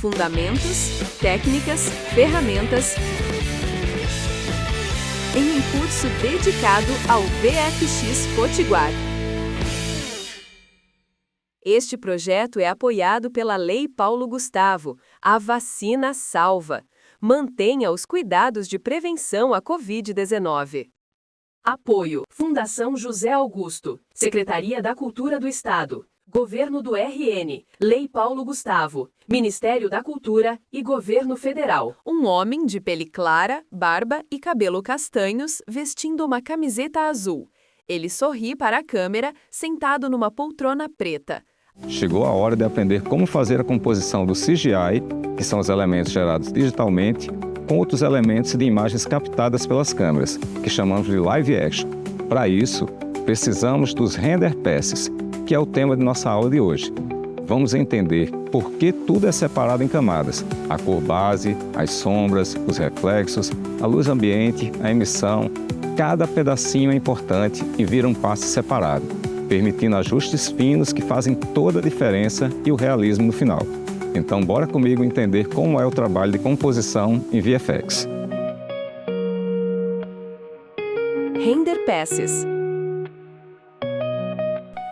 Fundamentos, técnicas, ferramentas, em um curso dedicado ao VFX Potiguar. Este projeto é apoiado pela Lei Paulo Gustavo, a vacina salva. Mantenha os cuidados de prevenção à Covid-19. Apoio: Fundação José Augusto, Secretaria da Cultura do Estado, Governo do RN, Lei Paulo Gustavo, Ministério da Cultura e Governo Federal. Um homem de pele clara, barba e cabelo castanhos, vestindo uma camiseta azul. Ele sorri para a câmera, sentado numa poltrona preta. Chegou a hora de aprender como fazer a composição do CGI, que são os elementos gerados digitalmente, com outros elementos de imagens captadas pelas câmeras, que chamamos de live action. Para isso, precisamos dos render passes, que é o tema de nossa aula de hoje. Vamos entender por que tudo é separado em camadas: a cor base, as sombras, os reflexos, a luz ambiente, a emissão. Cada pedacinho é importante e vira um passe separado, permitindo ajustes finos que fazem toda a diferença e o realismo no final. Então, bora comigo entender como é o trabalho de composição em VFX. Render Passes.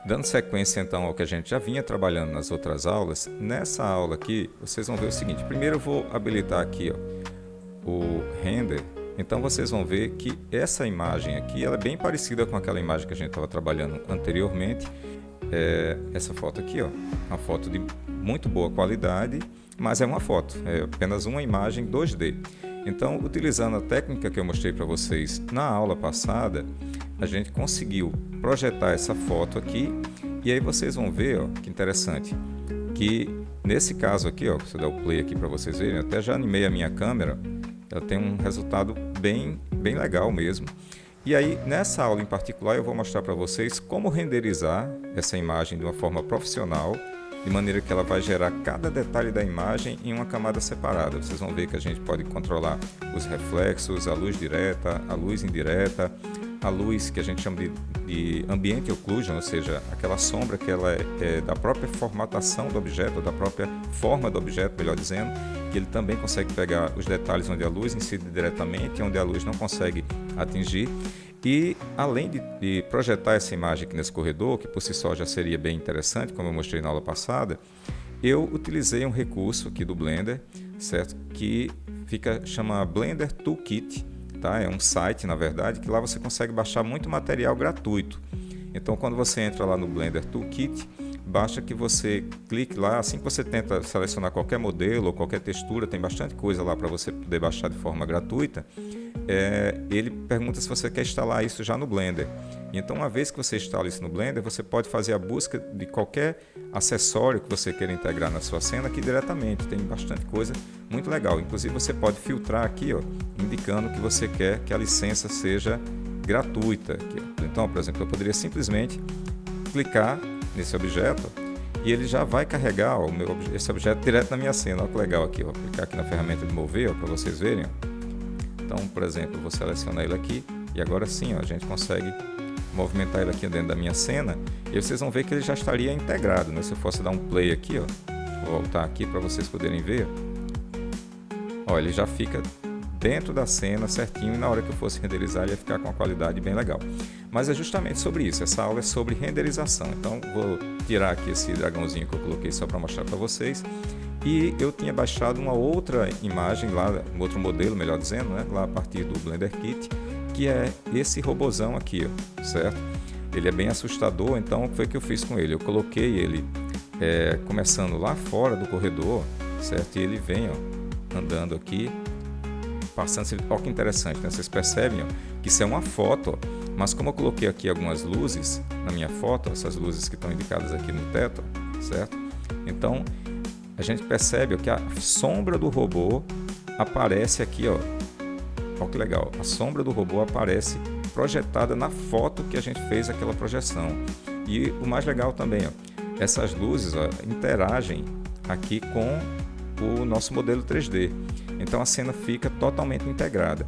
Dando sequência, então, ao que a gente já vinha trabalhando nas outras aulas, nessa aula aqui, vocês vão ver o seguinte. Primeiro eu vou habilitar aqui o render. Então, vocês vão ver que essa imagem aqui ela é bem parecida com aquela imagem que a gente estava trabalhando anteriormente. Essa foto aqui, uma foto de muito boa qualidade, mas é uma foto, é apenas uma imagem 2D. Então, utilizando a técnica que eu mostrei para vocês na aula passada, a gente conseguiu projetar essa foto aqui, e aí vocês vão ver, que interessante, que nesse caso aqui, se eu der o play aqui para vocês verem, eu até já animei a minha câmera, ela tem um resultado bem legal mesmo. E aí, nessa aula em particular, eu vou mostrar para vocês como renderizar essa imagem de uma forma profissional, de maneira que ela vai gerar cada detalhe da imagem em uma camada separada. Vocês vão ver que a gente pode controlar os reflexos, a luz direta, a luz indireta, a luz que a gente chama de ambient occlusion, ou seja, aquela sombra que ela é da própria formatação do objeto, da própria forma do objeto, melhor dizendo, que ele também consegue pegar os detalhes onde a luz incide diretamente e onde a luz não consegue atingir. E além de projetar essa imagem aqui nesse corredor, que por si só já seria bem interessante, como eu mostrei na aula passada, eu utilizei um recurso aqui do Blender, certo? Que chama Blender Toolkit, tá? É um site, na verdade, que lá você consegue baixar muito material gratuito. Então, quando você entra lá no Blender Toolkit, basta que você clique lá, assim que você tenta selecionar qualquer modelo ou qualquer textura, tem bastante coisa lá para você poder baixar de forma gratuita. Ele pergunta se você quer instalar isso já no Blender. Então, uma vez que você instala isso no Blender, você pode fazer a busca de qualquer acessório que você queira integrar na sua cena aqui diretamente. Tem bastante coisa muito legal. Inclusive, você pode filtrar aqui, indicando que você quer que a licença seja gratuita. Então, por exemplo, eu poderia simplesmente clicar nesse objeto e ele já vai carregar esse objeto direto na minha cena. Olha que legal aqui. Vou clicar aqui na ferramenta de mover para vocês verem. Então, por exemplo, eu vou selecionar ele aqui e agora sim a gente consegue movimentar ele aqui dentro da minha cena e vocês vão ver que ele já estaria integrado, né? Se eu fosse dar um play aqui, vou voltar aqui para vocês poderem ver, ele já fica dentro da cena certinho e na hora que eu fosse renderizar ele ia ficar com uma qualidade bem legal. Mas é justamente sobre isso, essa aula é sobre renderização. Então vou tirar aqui esse dragãozinho que eu coloquei só para mostrar para vocês. E eu tinha baixado uma outra imagem lá, um outro modelo, melhor dizendo, né, lá a partir do Blender Kit, que é esse robozão aqui, certo? Ele é bem assustador, então o que foi que eu fiz com ele? Eu coloquei ele começando lá fora do corredor, certo? E ele vem andando aqui, passando. Olha que interessante, né? Vocês percebem que isso é uma foto, mas como eu coloquei aqui algumas luzes na minha foto, essas luzes que estão indicadas aqui no teto, certo? Então a gente percebe que a sombra do robô aparece aqui, olha que legal, a sombra do robô aparece projetada na foto que a gente fez aquela projeção. E o mais legal também, essas luzes interagem aqui com o nosso modelo 3D. Então a cena fica totalmente integrada.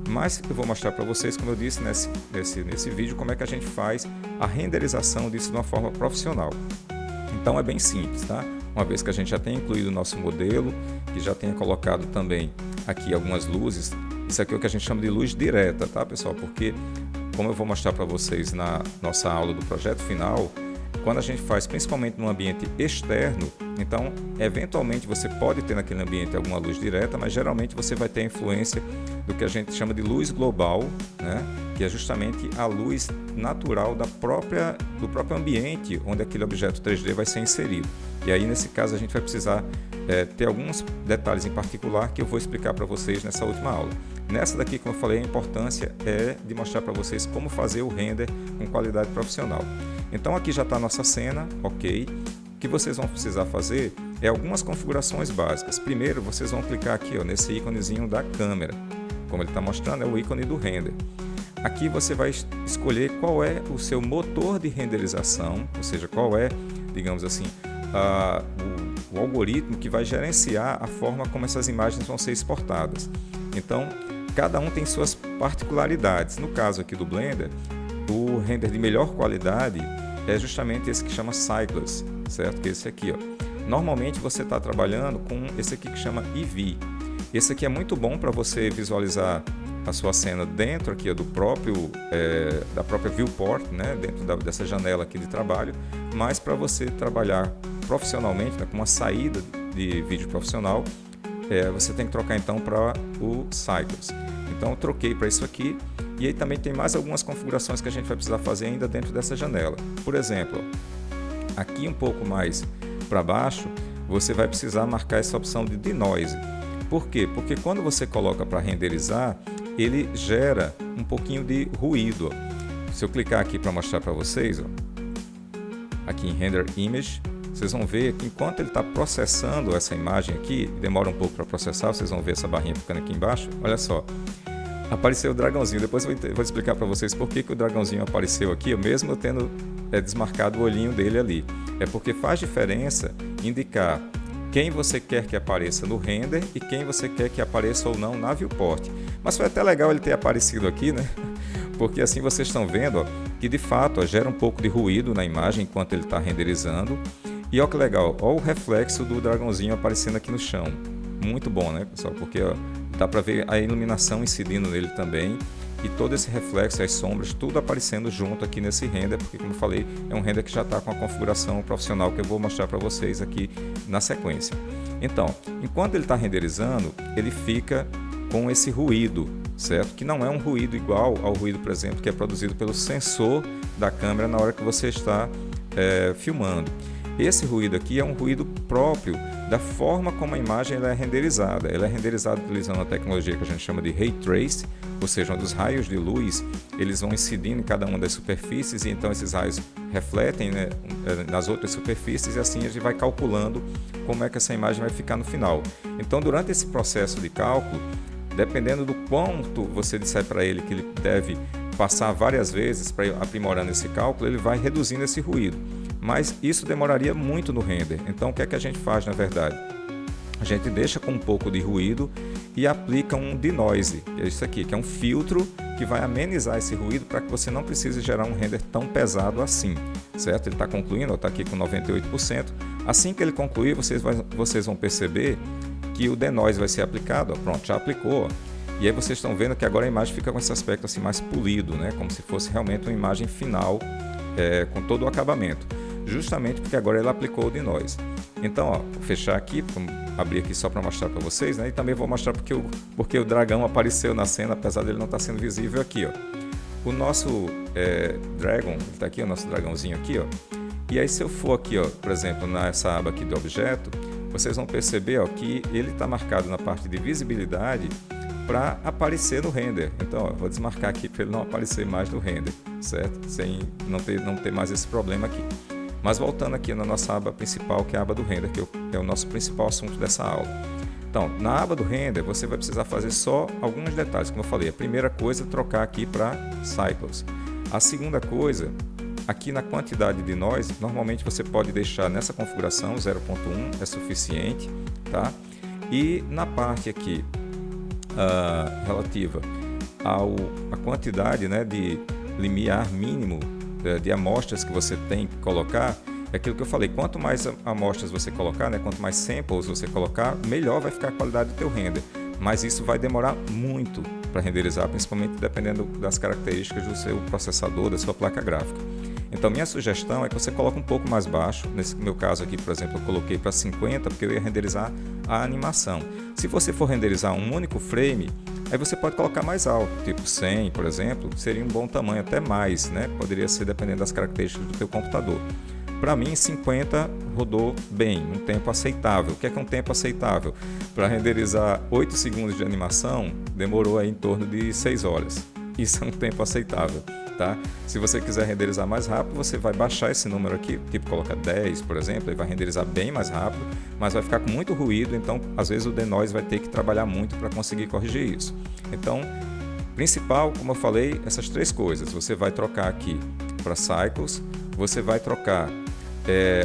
Mas eu vou mostrar para vocês, como eu disse nesse vídeo, como é que a gente faz a renderização disso de uma forma profissional. Então é bem simples, tá? uma vez que a gente já tem incluído o nosso modelo, que já tenha colocado também aqui algumas luzes. Isso aqui é o que a gente chama de luz direta, tá, pessoal? Porque, como eu vou mostrar para vocês na nossa aula do projeto final, quando a gente faz principalmente num ambiente externo, então, eventualmente você pode ter naquele ambiente alguma luz direta, mas geralmente você vai ter a influência do que a gente chama de luz global, né? Que é justamente a luz natural do próprio ambiente onde aquele objeto 3D vai ser inserido. E aí, nesse caso, a gente vai precisar ter alguns detalhes em particular que eu vou explicar para vocês nessa última aula. Nessa daqui, como eu falei, a importância é de mostrar para vocês como fazer o render com qualidade profissional. Então, aqui já está a nossa cena, ok? O que vocês vão precisar fazer é algumas configurações básicas. Primeiro, vocês vão clicar aqui nesse íconezinho da câmera. Como ele está mostrando, é o ícone do render. Aqui você vai escolher qual é o seu motor de renderização, ou seja, qual é, digamos assim, o algoritmo que vai gerenciar a forma como essas imagens vão ser exportadas. Então, cada um tem suas particularidades. No caso aqui do Blender, o render de melhor qualidade é justamente esse que chama Cycles, certo? Que é esse aqui, ó. Normalmente você está trabalhando com esse aqui que chama EV. Esse aqui é muito bom para você visualizar a sua cena dentro aqui da própria viewport, né? Dentro dessa janela aqui de trabalho, mas para você trabalhar profissionalmente, né? Com uma saída de vídeo profissional, você tem que trocar então para o Cycles. Então eu troquei para isso aqui. E aí também tem mais algumas configurações que a gente vai precisar fazer ainda dentro dessa janela. Por exemplo, aqui um pouco mais para baixo, você vai precisar marcar essa opção de denoise. Por quê? Porque quando você coloca para renderizar, ele gera um pouquinho de ruído. Se eu clicar aqui para mostrar para vocês, aqui em Render Image, vocês vão ver que enquanto ele está processando essa imagem aqui, demora um pouco para processar, vocês vão ver essa barrinha ficando aqui embaixo, olha só. Apareceu o dragãozinho, depois eu vou explicar para vocês por que o dragãozinho apareceu aqui, mesmo eu tendo desmarcado o olhinho dele ali. É porque faz diferença indicar quem você quer que apareça no render e quem você quer que apareça ou não na viewport. Mas foi até legal ele ter aparecido aqui, né? Porque assim vocês estão vendo que de fato gera um pouco de ruído na imagem enquanto ele está renderizando. E olha que legal, olha o reflexo do dragãozinho aparecendo aqui no chão. Muito bom, né, pessoal? Porque dá para ver a iluminação incidindo nele também e todo esse reflexo, as sombras, tudo aparecendo junto aqui nesse render, porque como eu falei, é um render que já está com a configuração profissional que eu vou mostrar para vocês aqui na sequência. Então, enquanto ele está renderizando, ele fica com esse ruído, certo? Que não é um ruído igual ao ruído, por exemplo, que é produzido pelo sensor da câmera na hora que você está filmando. Esse ruído aqui é um ruído próprio da forma como a imagem é renderizada. Ela é renderizada utilizando a tecnologia que a gente chama de Ray Trace, ou seja, onde os raios de luz eles vão incidindo em cada uma das superfícies e então esses raios refletem, né, nas outras superfícies e assim a gente vai calculando como é que essa imagem vai ficar no final. Então, durante esse processo de cálculo, dependendo do quanto você disser para ele que ele deve passar várias vezes para ir aprimorando esse cálculo, ele vai reduzindo esse ruído. Mas isso demoraria muito no render. Então, o que é que a gente faz, na verdade? A gente deixa com um pouco de ruído e aplica um denoise, que é isso aqui, que é um filtro que vai amenizar esse ruído para que você não precise gerar um render tão pesado assim, certo? Ele está concluindo, está aqui com 98%. Assim que ele concluir, vocês vão perceber que o denoise vai ser aplicado. Pronto, já aplicou. E aí vocês estão vendo que agora a imagem fica com esse aspecto assim mais polido, né? Como se fosse realmente uma imagem final com todo o acabamento. Justamente porque agora ele aplicou o denoise. Então, vou fechar aqui, vou abrir aqui só para mostrar para vocês, né? E também vou mostrar porque o dragão apareceu na cena, apesar dele não estar sendo visível aqui, ó. O nosso Dragon, ele está aqui, o nosso dragãozinho aqui, ó. E aí se eu for aqui, ó, por exemplo, nessa aba aqui do objeto, vocês vão perceber, ó, que ele está marcado na parte de visibilidade para aparecer no render. Então, ó, vou desmarcar aqui para ele não aparecer mais no render, certo? Sem não ter mais esse problema aqui. Mas voltando aqui na nossa aba principal, que é a aba do render, que é o nosso principal assunto dessa aula. Então, na aba do render, você vai precisar fazer só alguns detalhes, como eu falei. A primeira coisa é trocar aqui para Cycles. A segunda coisa, aqui na quantidade de noise, normalmente você pode deixar nessa configuração 0.1, é suficiente, tá? E na parte aqui relativa à quantidade, né, de limiar mínimo de amostras que você tem que colocar, é aquilo que eu falei, quanto mais amostras você colocar, né, quanto mais samples você colocar, melhor vai ficar a qualidade do teu render. Mas isso vai demorar muito para renderizar, principalmente dependendo das características do seu processador, da sua placa gráfica. Então, minha sugestão é que você coloque um pouco mais baixo. Nesse meu caso aqui, por exemplo, eu coloquei para 50 porque eu ia renderizar a animação. Se você for renderizar um único frame, aí você pode colocar mais alto, tipo 100, por exemplo, seria um bom tamanho, até mais, né? Poderia ser dependendo das características do teu computador. Para mim, 50 rodou bem, um tempo aceitável. O que é um tempo aceitável? Para renderizar 8 segundos de animação, demorou aí em torno de 6 horas. Isso é um tempo aceitável, tá? Se você quiser renderizar mais rápido, você vai baixar esse número aqui, tipo coloca 10, por exemplo, e vai renderizar bem mais rápido, mas vai ficar com muito ruído, então às vezes o denoise vai ter que trabalhar muito para conseguir corrigir isso. Então, principal, como eu falei, essas 3 coisas. Você vai trocar aqui para cycles, você vai trocar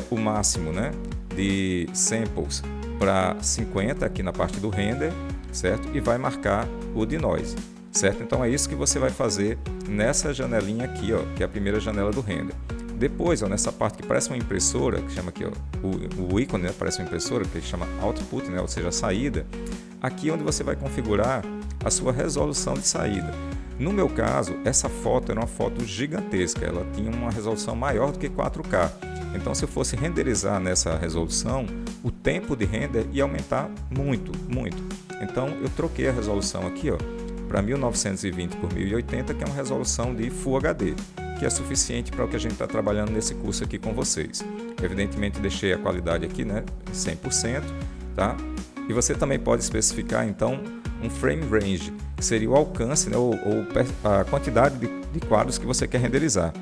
o máximo, né, de samples para 50 aqui na parte do render, certo? E vai marcar o denoise, certo? Então é isso que você vai fazer nessa janelinha aqui, ó, que é a primeira janela do render. Depois, ó, nessa parte que parece uma impressora, que chama aqui, ó, o ícone, né, parece uma impressora, que chama output, né, ou seja, a saída, aqui é onde você vai configurar a sua resolução de saída. No meu caso, essa foto era uma foto gigantesca, ela tinha uma resolução maior do que 4K. Então, se eu fosse renderizar nessa resolução, o tempo de render ia aumentar muito, muito. Então, eu troquei a resolução aqui, ó, para 1920 por 1080, que é uma resolução de Full HD, que é suficiente para o que a gente está trabalhando nesse curso aqui com vocês. Evidentemente, deixei a qualidade aqui, né, 100%, tá? E você também pode especificar, então, um frame range, que seria o alcance, né, ou a quantidade de quadros que você quer renderizar.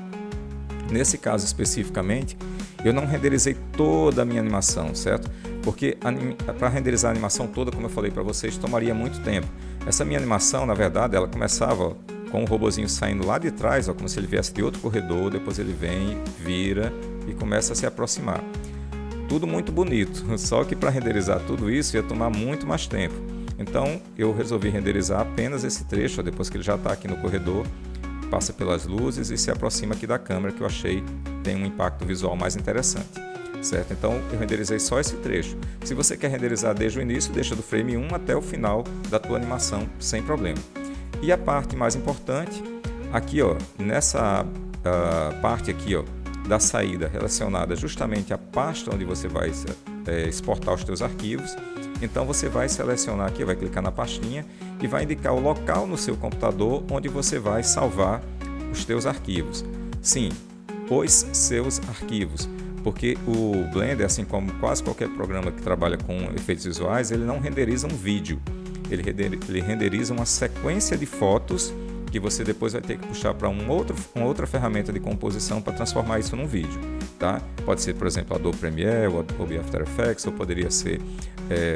Nesse caso especificamente, eu não renderizei toda a minha animação, certo? Porque para renderizar a animação toda, como eu falei para vocês, tomaria muito tempo. Essa minha animação, na verdade, ela começava, ó, com o robozinho saindo lá de trás, ó, como se ele viesse de outro corredor, depois ele vem, vira e começa a se aproximar. Tudo muito bonito, só que para renderizar tudo isso ia tomar muito mais tempo. Então eu resolvi renderizar apenas esse trecho, ó, depois que ele já está aqui no corredor, passa pelas luzes e se aproxima aqui da câmera, que eu achei tem um impacto visual mais interessante, certo? Então eu renderizei só esse trecho. Se você quer renderizar desde o início, deixa do frame 1 até o final da tua animação sem problema. E a parte mais importante, aqui, ó, nessa parte aqui, ó, da saída relacionada justamente à pasta onde você vai exportar os teus arquivos. Então você vai selecionar aqui, vai clicar na pastinha e vai indicar o local no seu computador onde você vai salvar os teus arquivos. Sim, os seus arquivos, porque o Blender, assim como quase qualquer programa que trabalha com efeitos visuais, ele não renderiza um vídeo, ele renderiza uma sequência de fotos que você depois vai ter que puxar para uma outra ferramenta de composição para transformar isso num vídeo, tá? Pode ser, por exemplo, Adobe Premiere, o Adobe After Effects, ou poderia ser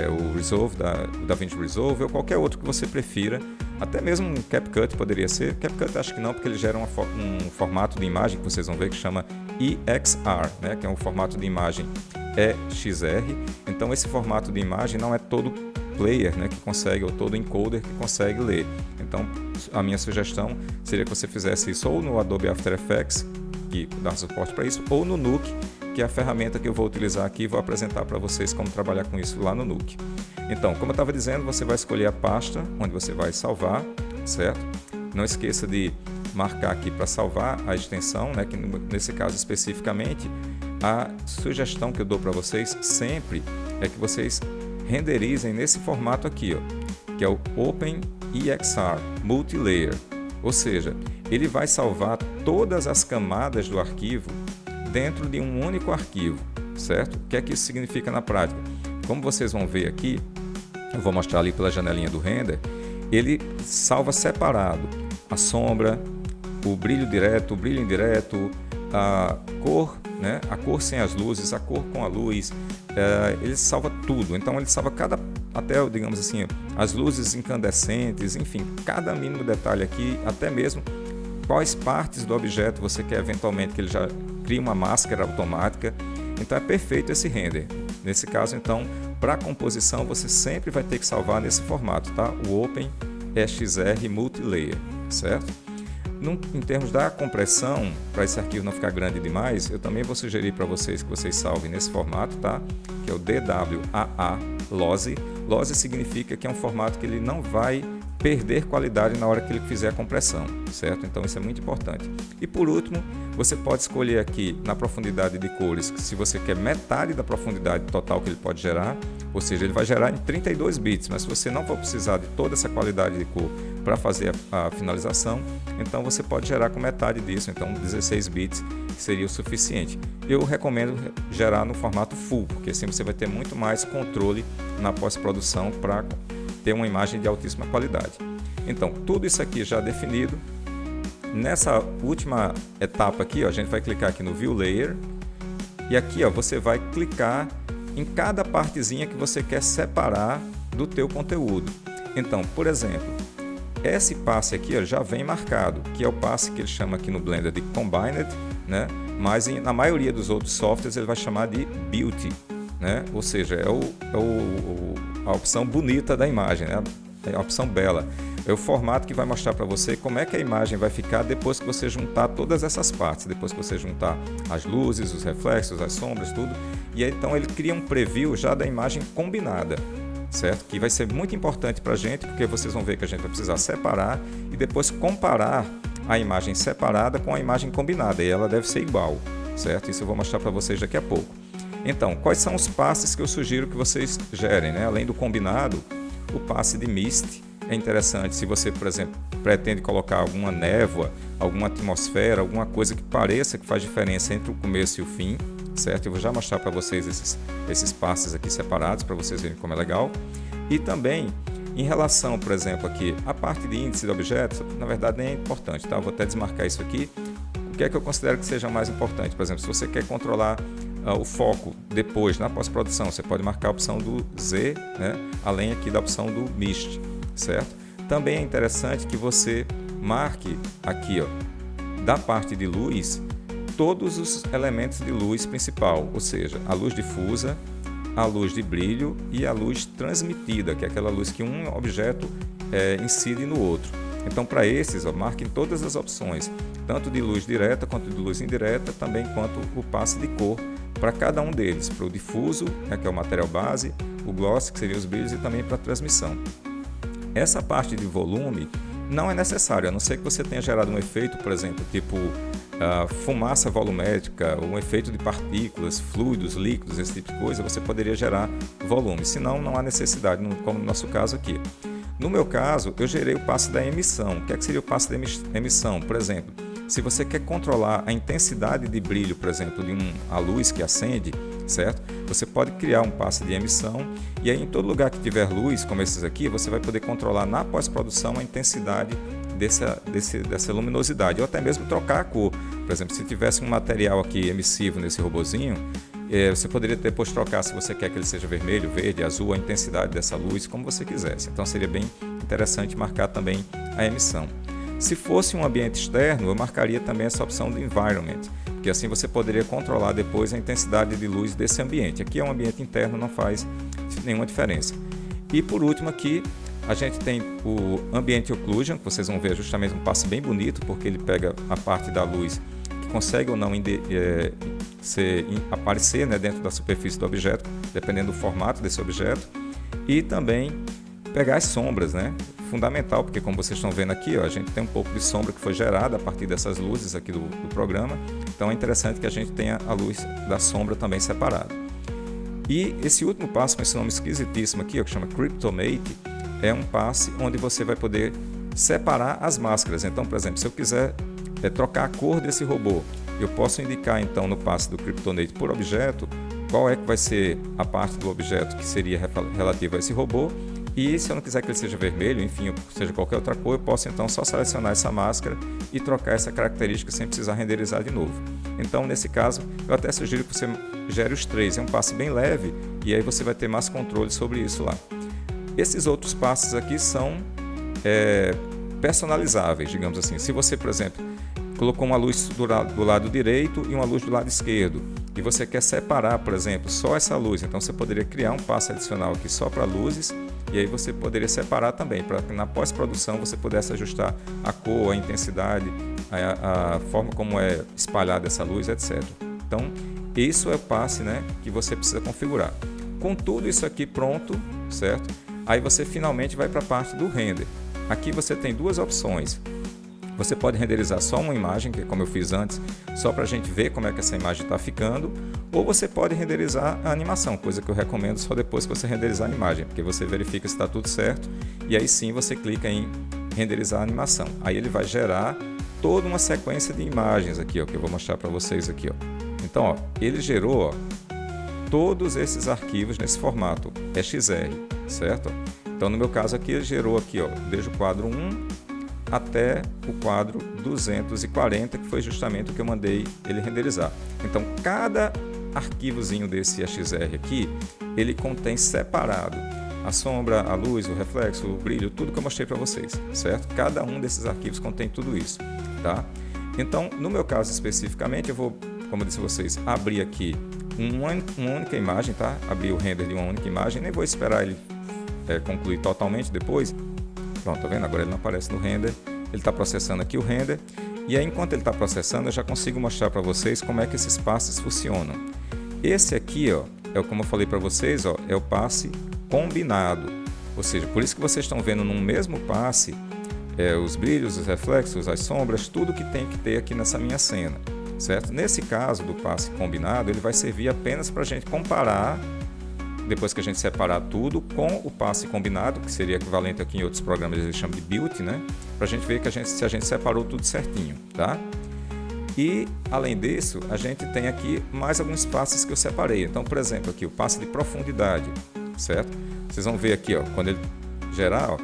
o Resolve, o DaVinci Resolve, ou qualquer outro que você prefira. Até mesmo um CapCut poderia ser. CapCut acho que não, porque ele gera um formato de imagem que vocês vão ver que chama EXR, né? Que é um formato de imagem EXR. Então esse formato de imagem não é todo player, né, que consegue, ou todo encoder que consegue ler. Então a minha sugestão seria que você fizesse isso ou no Adobe After Effects, que dá suporte para isso, ou no Nuke, que é a ferramenta que eu vou utilizar aqui e vou apresentar para vocês como trabalhar com isso lá no Nuke. Então, como eu estava dizendo, você vai escolher a pasta onde você vai salvar, certo? Não esqueça de marcar aqui para salvar a extensão, né, que nesse caso especificamente, a sugestão que eu dou para vocês sempre é que vocês renderizem nesse formato aqui, ó, que é o OpenEXR Multilayer, ou seja, ele vai salvar todas as camadas do arquivo dentro de um único arquivo, certo? O que é que isso significa na prática? Como vocês vão ver aqui, eu vou mostrar ali pela janelinha do render, ele salva separado a sombra, o brilho direto, o brilho indireto, a cor, né? A cor sem as luzes, a cor com a luz, ele salva tudo. Então ele salva até, digamos assim, as luzes incandescentes, enfim, cada mínimo detalhe aqui, até mesmo quais partes do objeto você quer eventualmente que ele já crie uma máscara automática. Então é perfeito esse render. Nesse caso, então, para composição você sempre vai ter que salvar nesse formato, tá? O OpenEXR Multilayer, certo? Em termos da compressão, para esse arquivo não ficar grande demais, eu também vou sugerir para vocês que vocês salvem nesse formato, tá? Que é o DWAA LOSI. LOSI significa que é um formato que ele não vai perder qualidade na hora que ele fizer a compressão, certo? Então isso é muito importante. E por último, você pode escolher aqui na profundidade de cores, se você quer metade da profundidade total que ele pode gerar, ou seja, ele vai gerar em 32 bits, mas se você não for precisar de toda essa qualidade de cor para fazer a finalização, então você pode gerar com metade disso, então 16 bits seria o suficiente. Eu recomendo gerar no formato full, porque assim você vai ter muito mais controle na pós-produção para ter uma imagem de altíssima qualidade. Então, tudo isso aqui já definido. Nessa última etapa aqui, ó, a gente vai clicar aqui no View Layer e aqui, ó, você vai clicar em cada partezinha que você quer separar do teu conteúdo. Então, por exemplo, esse passe aqui, ó, já vem marcado, que é o passe que ele chama aqui no Blender de Combined, né? Mas na maioria dos outros softwares ele vai chamar de Beauty, né? Ou seja, a opção bonita da imagem, né? É a opção bela. É o formato que vai mostrar para você como é que a imagem vai ficar depois que você juntar todas essas partes, depois que você juntar as luzes, os reflexos, as sombras, tudo. E aí, então ele cria um preview já da imagem combinada, certo? Que vai ser muito importante para a gente, porque vocês vão ver que a gente vai precisar separar e depois comparar a imagem separada com a imagem combinada, e ela deve ser igual, certo? Isso eu vou mostrar para vocês daqui a pouco. Então, quais são os passes que eu sugiro que vocês gerem, né? Além do combinado, o passe de Mist é interessante se você, por exemplo, pretende colocar alguma névoa, alguma atmosfera, alguma coisa que pareça que faz diferença entre o começo e o fim, certo? Eu vou já mostrar para vocês esses passes aqui separados para vocês verem como é legal. E também, em relação, por exemplo, aqui, a parte de índice de objetos, na verdade nem é importante, tá? Eu vou até desmarcar isso aqui. O que é que eu considero que seja mais importante? Por exemplo, se você quer controlar o foco depois na pós-produção, você pode marcar a opção do Z, né? Além aqui da opção do Mist, certo? Também é interessante que você marque aqui, ó, da parte de luz, todos os elementos de luz principal, ou seja, a luz difusa, a luz de brilho e a luz transmitida, que é aquela luz que um objeto incide no outro. Então, para esses, ó, marquem todas as opções, tanto de luz direta quanto de luz indireta, também quanto o passe de cor para cada um deles, para o difuso, né, que é o material base, o gloss, que seriam os brilhos, e também para a transmissão. Essa parte de volume não é necessário, a não ser que você tenha gerado um efeito, por exemplo, tipo fumaça volumétrica, um efeito de partículas, fluidos, líquidos, esse tipo de coisa, você poderia gerar volume, senão não há necessidade, como no nosso caso aqui. No meu caso, eu gerei o passe da emissão. O que seria o passe da emissão? Por exemplo, se você quer controlar a intensidade de brilho, por exemplo, de a luz que acende, certo? Você pode criar um passe de emissão e aí em todo lugar que tiver luz, como esses aqui, você vai poder controlar na pós-produção a intensidade dessa luminosidade, ou até mesmo trocar a cor. Por exemplo, se tivesse um material aqui emissivo nesse robozinho, você poderia depois trocar se você quer que ele seja vermelho, verde, azul, a intensidade dessa luz, como você quisesse. Então seria bem interessante marcar também a emissão. Se fosse um ambiente externo, eu marcaria também essa opção do Environment, porque assim você poderia controlar depois a intensidade de luz desse ambiente. Aqui é um ambiente interno, não faz nenhuma diferença. E por último aqui, a gente tem o Ambient Occlusion, que vocês vão ver justamente um passo bem bonito, porque ele pega a parte da luz que consegue ou não aparecer, né, dentro da superfície do objeto, dependendo do formato desse objeto, e também pegar as sombras, né? Fundamental, porque como vocês estão vendo aqui, ó, a gente tem um pouco de sombra que foi gerada a partir dessas luzes aqui do programa, então é interessante que a gente tenha a luz da sombra também separada. E esse último passo, com esse nome esquisitíssimo aqui, ó, que chama Cryptomate, é um passe onde você vai poder separar as máscaras. Então, por exemplo, se eu quiser trocar a cor desse robô, eu posso indicar então no passe do Cryptonate por objeto qual é que vai ser a parte do objeto que seria relativa a esse robô, e se eu não quiser que ele seja vermelho, enfim, seja qualquer outra cor, eu posso então só selecionar essa máscara e trocar essa característica sem precisar renderizar de novo. Então, nesse caso, eu até sugiro que você gere os três, é um passe bem leve e aí você vai ter mais controle sobre isso lá. Esses outros passes aqui são personalizáveis, digamos assim. Se você, por exemplo, colocou uma luz do lado direito e uma luz do lado esquerdo, e você quer separar, por exemplo, só essa luz, então você poderia criar um passe adicional aqui só para luzes E aí você poderia separar também, para que na pós-produção você pudesse ajustar a cor, a intensidade, a forma como é espalhada essa luz, etc. Então, isso é o passe, né, que você precisa configurar. Com tudo isso aqui pronto, certo? Aí você finalmente vai para a parte do render. Aqui você tem duas opções. Você pode renderizar só uma imagem, que é como eu fiz antes, só para a gente ver como é que essa imagem está ficando, ou você pode renderizar a animação, coisa que eu recomendo só depois que você renderizar a imagem, porque você verifica se está tudo certo e aí sim você clica em renderizar a animação. Aí ele vai gerar toda uma sequência de imagens aqui, ó, que eu vou mostrar para vocês aqui. Ó. Então, ó, ele gerou todos esses arquivos nesse formato XR, certo? Então, no meu caso aqui, ele gerou aqui, ó, desde o quadro 1 até o quadro 240, que foi justamente o que eu mandei ele renderizar. Então, cada arquivozinho desse XR aqui, ele contém separado a sombra, a luz, o reflexo, o brilho, tudo que eu mostrei para vocês, certo? Cada um desses arquivos contém tudo isso, tá? Então, no meu caso especificamente, eu vou, como eu disse a vocês, abrir aqui uma única imagem, tá? Abrir o render de uma única imagem, nem vou esperar ele concluir totalmente depois. Pronto, tá vendo? Agora ele não aparece no render, ele está processando aqui o render, e aí enquanto ele está processando eu já consigo mostrar para vocês como é que esses passes funcionam. Esse aqui, ó, como eu falei para vocês, ó, é o passe combinado, ou seja, por isso que vocês estão vendo num mesmo passe os brilhos, os reflexos, as sombras, tudo que tem que ter aqui nessa minha cena, certo? Nesse caso do passe combinado, ele vai servir apenas para a gente comparar, depois que a gente separar tudo, com o passe combinado, que seria equivalente aqui em outros programas, eles chamam de build, né? Para a gente ver que se a gente separou tudo certinho, tá? E, além disso, a gente tem aqui mais alguns passes que eu separei. Então, por exemplo, aqui o passe de profundidade, certo? Vocês vão ver aqui, ó, quando ele gerar, ó,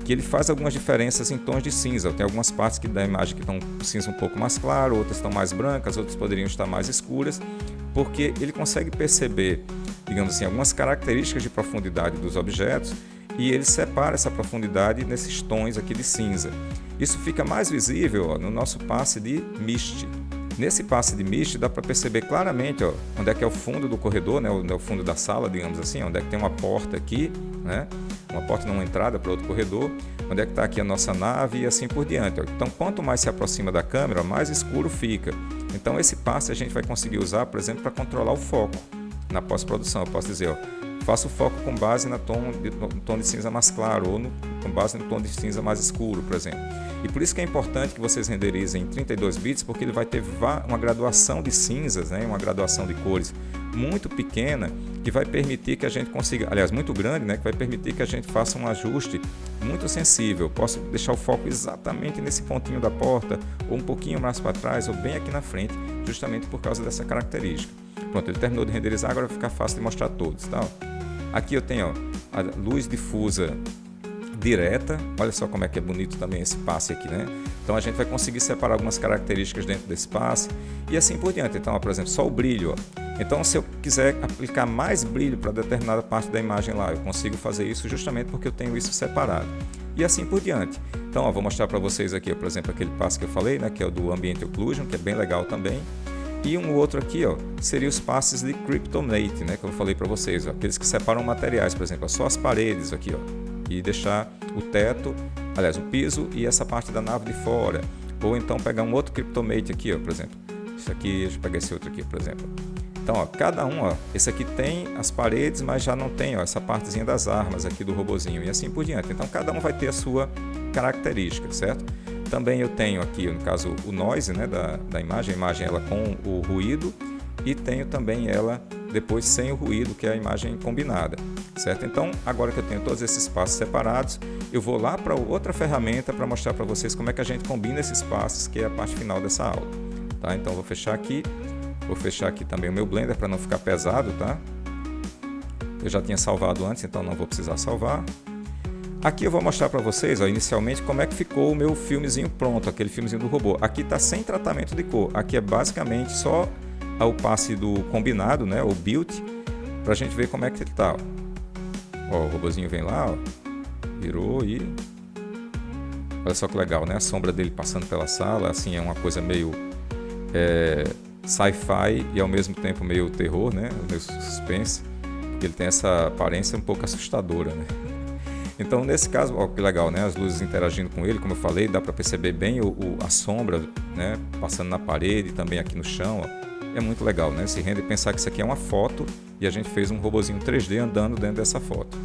que ele faz algumas diferenças em tons de cinza. Tem algumas partes da imagem que estão cinza um pouco mais claro, outras estão mais brancas, outras poderiam estar mais escuras, porque ele consegue perceber, digamos assim, algumas características de profundidade dos objetos e ele separa essa profundidade nesses tons aqui de cinza. Isso fica mais visível, ó, no nosso passe de Mist. Nesse passe de Mist dá para perceber claramente, ó, onde é que é o fundo do corredor, né, onde é o fundo da sala, digamos assim, onde é que tem uma porta aqui, né, uma porta não entrada para outro corredor, onde é que está aqui a nossa nave e assim por diante. Ó. Então, quanto mais se aproxima da câmera, mais escuro fica. Então, esse passe a gente vai conseguir usar, por exemplo, para controlar o foco na pós-produção. Eu posso dizer, ó, faço o foco com base no tom de cinza mais claro ou com base no tom de cinza mais escuro, por exemplo. E por isso que é importante que vocês renderizem em 32 bits, porque ele vai ter uma graduação de cinzas, né, uma graduação de cores muito pequena, que vai permitir que a gente consiga, aliás, muito grande, né, que vai permitir que a gente faça um ajuste muito sensível. Posso deixar o foco exatamente nesse pontinho da porta, ou um pouquinho mais para trás, ou bem aqui na frente, justamente por causa dessa característica. Pronto, ele terminou de renderizar, agora vai ficar fácil de mostrar todos, tá? Aqui eu tenho, ó, a luz difusa direta, olha só como é que é bonito também esse passe aqui, né? Então a gente vai conseguir separar algumas características dentro desse passe e assim por diante. Então, ó, por exemplo, só o brilho, ó. Então, se eu quiser aplicar mais brilho para determinada parte da imagem lá, eu consigo fazer isso justamente porque eu tenho isso separado. E assim por diante. Então, ó, vou mostrar para vocês aqui, ó, por exemplo, aquele passe que eu falei, né, que é o do Ambient Occlusion, que é bem legal também. E um outro aqui, ó, seria os passes de Cryptonate, né, que eu falei para vocês, ó, aqueles que separam materiais, por exemplo, ó, só as paredes aqui, ó, e deixar o teto, aliás, o piso e essa parte da nave de fora. Ou então pegar um outro Cryptonate aqui, ó, por exemplo. Isso aqui, deixa eu pegar esse outro aqui, por exemplo. Então, ó, cada um, ó, esse aqui tem as paredes, mas já não tem, ó, essa partezinha das armas aqui do robozinho e assim por diante. Então, cada um vai ter a sua característica, certo? Também eu tenho aqui, no caso, o noise, né, da imagem, a imagem ela com o ruído, e tenho também ela depois sem o ruído, que é a imagem combinada, certo? Então, agora que eu tenho todos esses passos separados, eu vou lá para outra ferramenta para mostrar para vocês como é que a gente combina esses passos, que é a parte final dessa aula, tá? Então, vou fechar aqui também o meu Blender para não ficar pesado, tá? Eu já tinha salvado antes, então não vou precisar salvar. Aqui eu vou mostrar para vocês, ó, inicialmente, como é que ficou o meu filmezinho pronto, aquele filmezinho do robô. Aqui está sem tratamento de cor. Aqui é basicamente só o passe do combinado, né, o build, para a gente ver como é que ele está. Ó, o robozinho vem lá, ó, virou e... Olha só que legal, né? A sombra dele passando pela sala, assim, é uma coisa meio sci-fi e ao mesmo tempo meio terror, né? Meio suspense, porque ele tem essa aparência um pouco assustadora, né? Então, nesse caso, ó, que legal, né? As luzes interagindo com ele, como eu falei, dá para perceber bem a sombra, né? Passando na parede, também aqui no chão, ó. É muito legal, né? Esse render, pensar que isso aqui é uma foto e a gente fez um robozinho 3D andando dentro dessa foto.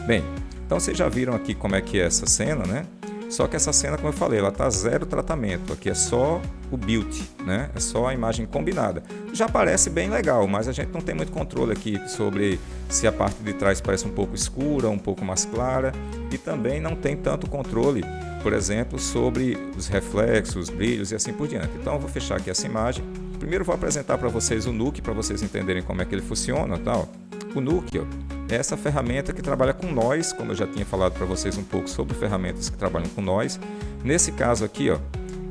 Bem, então vocês já viram aqui como é que é essa cena, né? Só que essa cena, como eu falei, ela tá zero tratamento. Aqui é só o build, né? É só a imagem combinada. Já parece bem legal, mas a gente não tem muito controle aqui sobre se a parte de trás parece um pouco escura, um pouco mais clara. E também não tem tanto controle, por exemplo, sobre os reflexos, brilhos e assim por diante. Então eu vou fechar aqui essa imagem. Primeiro eu vou apresentar para vocês o Nuke, para vocês entenderem como é que ele funciona, tá? O Nuke, ó, é essa ferramenta que trabalha com nós, como eu já tinha falado para vocês um pouco sobre ferramentas que trabalham com nós. Nesse caso aqui, ó,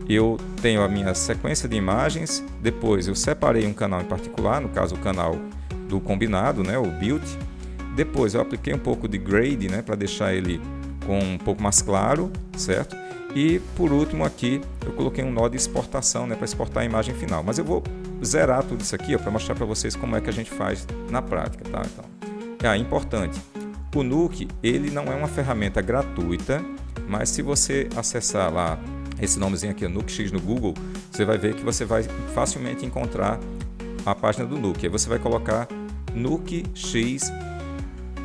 eu tenho a minha sequência de imagens, depois eu separei um canal em particular, no caso o canal do combinado, né, o build. Depois eu apliquei um pouco de grade, né, para deixar ele com um pouco mais claro, certo? E por último aqui eu coloquei um nó de exportação, né, para exportar a imagem final. Mas eu vou zerar tudo isso aqui para mostrar para vocês como é que a gente faz na prática, tá? Então, importante, o Nuke ele não é uma ferramenta gratuita, mas se você acessar lá esse nomezinho aqui, Nuke X no Google, você vai ver que você vai facilmente encontrar a página do Nuke. Aí você vai colocar Nuke X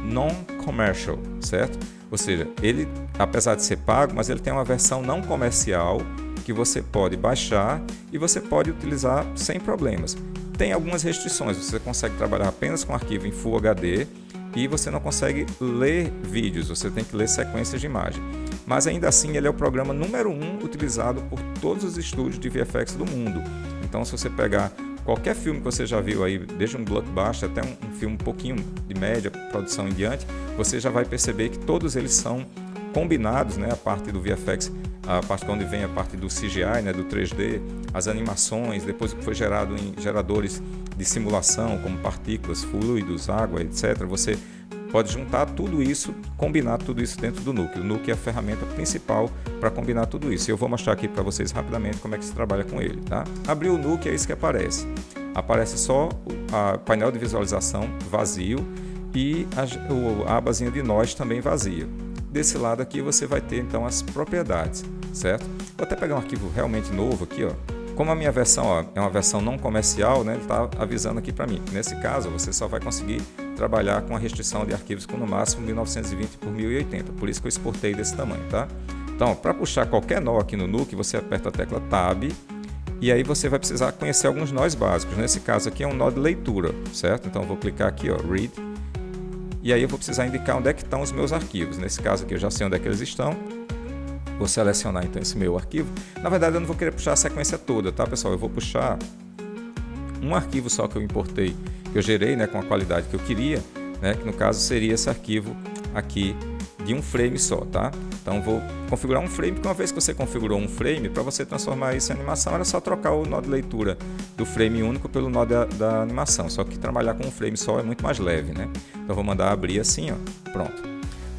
Non-Commercial, certo? Ou seja, ele, apesar de ser pago, mas ele tem uma versão não comercial que você pode baixar e você pode utilizar sem problemas. Tem algumas restrições, você consegue trabalhar apenas com arquivo em Full HD e você não consegue ler vídeos, você tem que ler sequências de imagem. Mas ainda assim ele é o programa número 1 utilizado por todos os estúdios de VFX do mundo. Então se você pegar qualquer filme que você já viu aí, desde um blockbuster até um filme um pouquinho de média produção em diante, você já vai perceber que todos eles são combinados, né? A parte do VFX, a parte onde vem a parte do CGI, né? Do 3D, as animações, depois o que foi gerado em geradores de simulação, como partículas, fluidos, água, etc. Você pode juntar tudo isso, combinar tudo isso dentro do Nuke. O Nuke é a ferramenta principal para combinar tudo isso. E eu vou mostrar aqui para vocês rapidamente como é que se trabalha com ele, tá? Abrir o Nuke é isso que aparece. Aparece só o painel de visualização vazio e a abazinha de nós também vazia. Desse lado aqui você vai ter então as propriedades, certo? Vou até pegar um arquivo realmente novo aqui, ó. Como a minha versão, ó, é uma versão não comercial, né? Ele está avisando aqui para mim. Nesse caso, você só vai conseguir trabalhar com a restrição de arquivos com no máximo 1920 por 1080. Por isso que eu exportei desse tamanho, tá? Então, para puxar qualquer nó aqui no Nuke, você aperta a tecla Tab e aí você vai precisar conhecer alguns nós básicos. Nesse caso aqui é um nó de leitura, certo? Então, eu vou clicar aqui, ó, Read. E aí eu vou precisar indicar onde é que estão os meus arquivos. Nesse caso aqui eu já sei onde é que eles estão. Vou selecionar então esse meu arquivo. Na verdade eu não vou querer puxar a sequência toda, tá pessoal? Eu vou puxar um arquivo só que eu importei, que eu gerei, né, com a qualidade que eu queria, né, que no caso seria esse arquivo aqui de um frame só, tá? Então vou configurar um frame, porque uma vez que você configurou um frame, para você transformar isso em animação era só trocar o nó de leitura do frame único pelo nó da animação, só que trabalhar com um frame só é muito mais leve, né? Então vou mandar abrir assim, ó, pronto.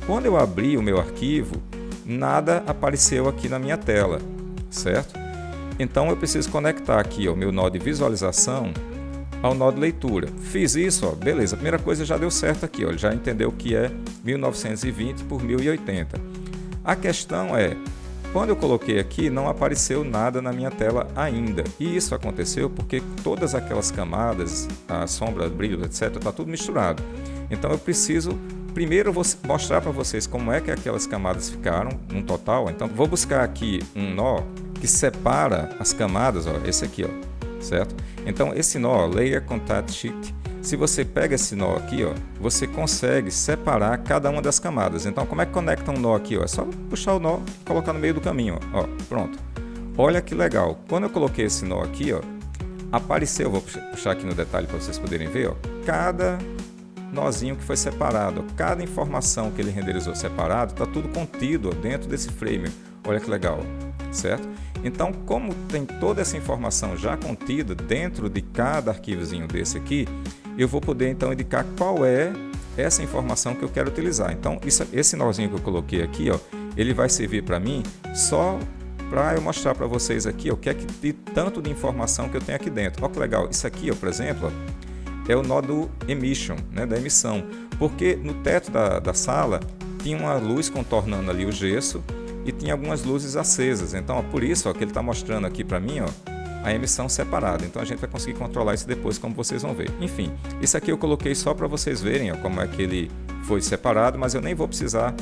Quando eu abri o meu arquivo, nada apareceu aqui na minha tela, certo? Então eu preciso conectar aqui ó, o meu nó de visualização ao nó de leitura. Fiz isso, ó, beleza. A primeira coisa já deu certo aqui, ó, ele já entendeu que é 1920 por 1080. A questão é, quando eu coloquei aqui, não apareceu nada na minha tela ainda. E isso aconteceu porque todas aquelas camadas, a sombra, brilho, etc, está tudo misturado. Então eu preciso primeiro vou mostrar para vocês como é que aquelas camadas ficaram no total. Então vou buscar aqui um nó que separa as camadas, ó, esse aqui, ó, certo? Então esse nó, Layer Contact Sheet, se você pega esse nó aqui, ó, você consegue separar cada uma das camadas. Então como é que conecta um nó aqui? Ó? É só puxar o nó e colocar no meio do caminho, ó, pronto. Olha que legal. Quando eu coloquei esse nó aqui, ó, apareceu, vou puxar aqui no detalhe para vocês poderem ver, ó, cada nozinho que foi separado, cada informação que ele renderizou separado, está tudo contido dentro desse frame. Olha que legal, certo? Então, como tem toda essa informação já contida dentro de cada arquivozinho desse aqui, eu vou poder então indicar qual é essa informação que eu quero utilizar. Então, esse nozinho que eu coloquei aqui, ó, ele vai servir para mim só para eu mostrar para vocês aqui ó, o que é que de tanto de informação que eu tenho aqui dentro. Olha que legal, isso aqui, ó, por exemplo, ó, é o nó do emission, né, da emissão, porque no teto da sala tinha uma luz contornando ali o gesso e tinha algumas luzes acesas. Então, ó, por isso ó, que ele está mostrando aqui para mim, ó, a emissão separada. Então a gente vai conseguir controlar isso depois, como vocês vão ver. Enfim, isso aqui eu coloquei só para vocês verem ó, como é que ele foi separado, mas eu nem vou precisar,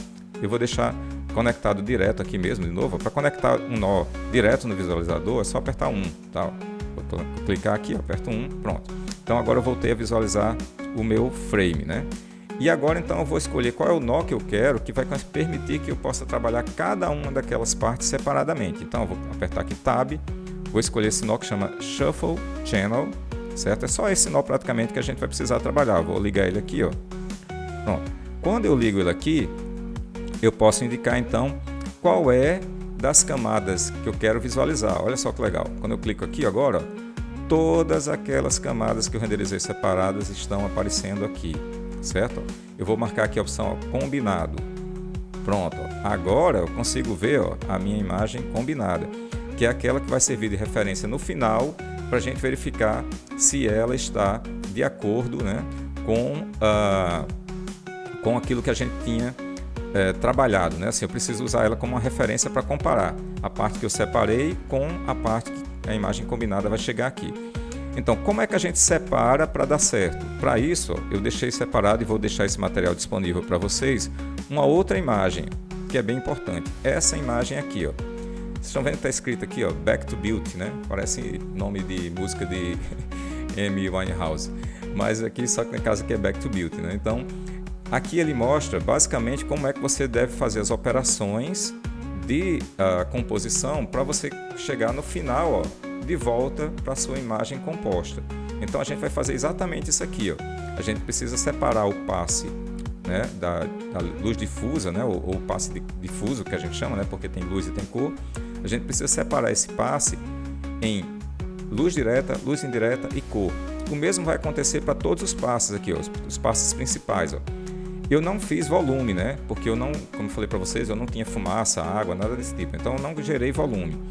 eu vou deixar conectado direto aqui mesmo, de novo. Para conectar um nó direto no visualizador, é só apertar 1, tá? Vou clicar aqui, ó, aperto 1, pronto. Então agora eu voltei a visualizar o meu frame, né? E agora então eu vou escolher qual é o nó que eu quero, que vai permitir que eu possa trabalhar cada uma daquelas partes separadamente. Então eu vou apertar aqui Tab, vou escolher esse nó que chama Shuffle Channel, certo? É só esse nó praticamente que a gente vai precisar trabalhar. Vou ligar ele aqui, ó. Pronto. Quando eu ligo ele aqui, eu posso indicar então qual é das camadas que eu quero visualizar. Olha só que legal. Quando eu clico aqui agora, ó, todas aquelas camadas que eu renderizei separadas estão aparecendo aqui, certo? Eu vou marcar aqui a opção ó, combinado. Pronto. Ó. Agora eu consigo ver ó, a minha imagem combinada, que é aquela que vai servir de referência no final para a gente verificar se ela está de acordo, né, com aquilo que a gente tinha trabalhado, né? Assim, eu preciso usar ela como uma referência para comparar a parte que eu separei com a parte que a imagem combinada vai chegar aqui. Então, como é que a gente separa para dar certo? Para isso, ó, eu deixei separado e vou deixar esse material disponível para vocês, uma outra imagem que é bem importante. Essa imagem aqui, ó. Vocês estão vendo que está escrito aqui, ó, Back to Beauty, né? Parece nome de música de Amy Winehouse, mas aqui só que no caso aqui é Back to Beauty, né? Então, aqui ele mostra basicamente como é que você deve fazer as operações de composição para você chegar no final, ó, de volta para a sua imagem composta. Então a gente vai fazer exatamente isso aqui, ó. A gente precisa separar o passe, né, da luz difusa, né, ou o passe difuso que a gente chama, né, porque tem luz e tem cor. A gente precisa separar esse passe em luz direta, luz indireta e cor. O mesmo vai acontecer para todos os passes aqui, ó, os passes principais, ó. Eu não fiz volume, né? Porque eu não, como eu falei para vocês, eu não tinha fumaça, água, nada desse tipo. Então eu não gerei volume.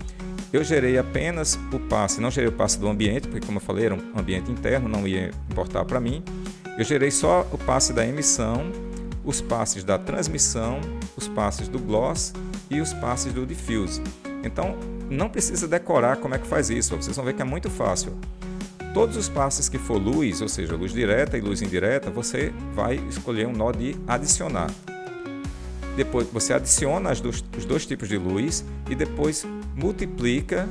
Eu gerei apenas o passe, não gerei o passe do ambiente, porque como eu falei, era um ambiente interno, não ia importar para mim. Eu gerei só o passe da emissão, os passes da transmissão, os passes do gloss e os passes do diffuse. Então não precisa decorar como é que faz isso, vocês vão ver que é muito fácil. Todos os passes que for luz, ou seja, luz direta e luz indireta, você vai escolher um nó de adicionar. Depois você adiciona os dois tipos de luz e depois multiplica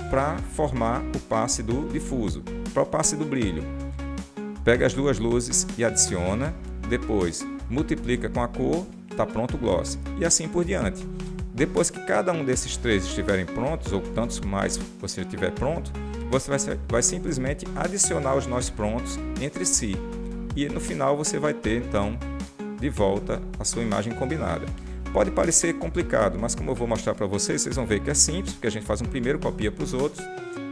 para formar o passe do difuso, para o passe do brilho. Pega as duas luzes e adiciona, depois multiplica com a cor, está pronto o gloss. E assim por diante. Depois que cada um desses três estiverem prontos, ou tantos mais você tiver pronto, você vai simplesmente adicionar os nós prontos entre si. E no final você vai ter, então, de volta a sua imagem combinada. Pode parecer complicado, mas como eu vou mostrar para vocês, vocês vão ver que é simples, porque a gente faz um primeiro, copia para os outros.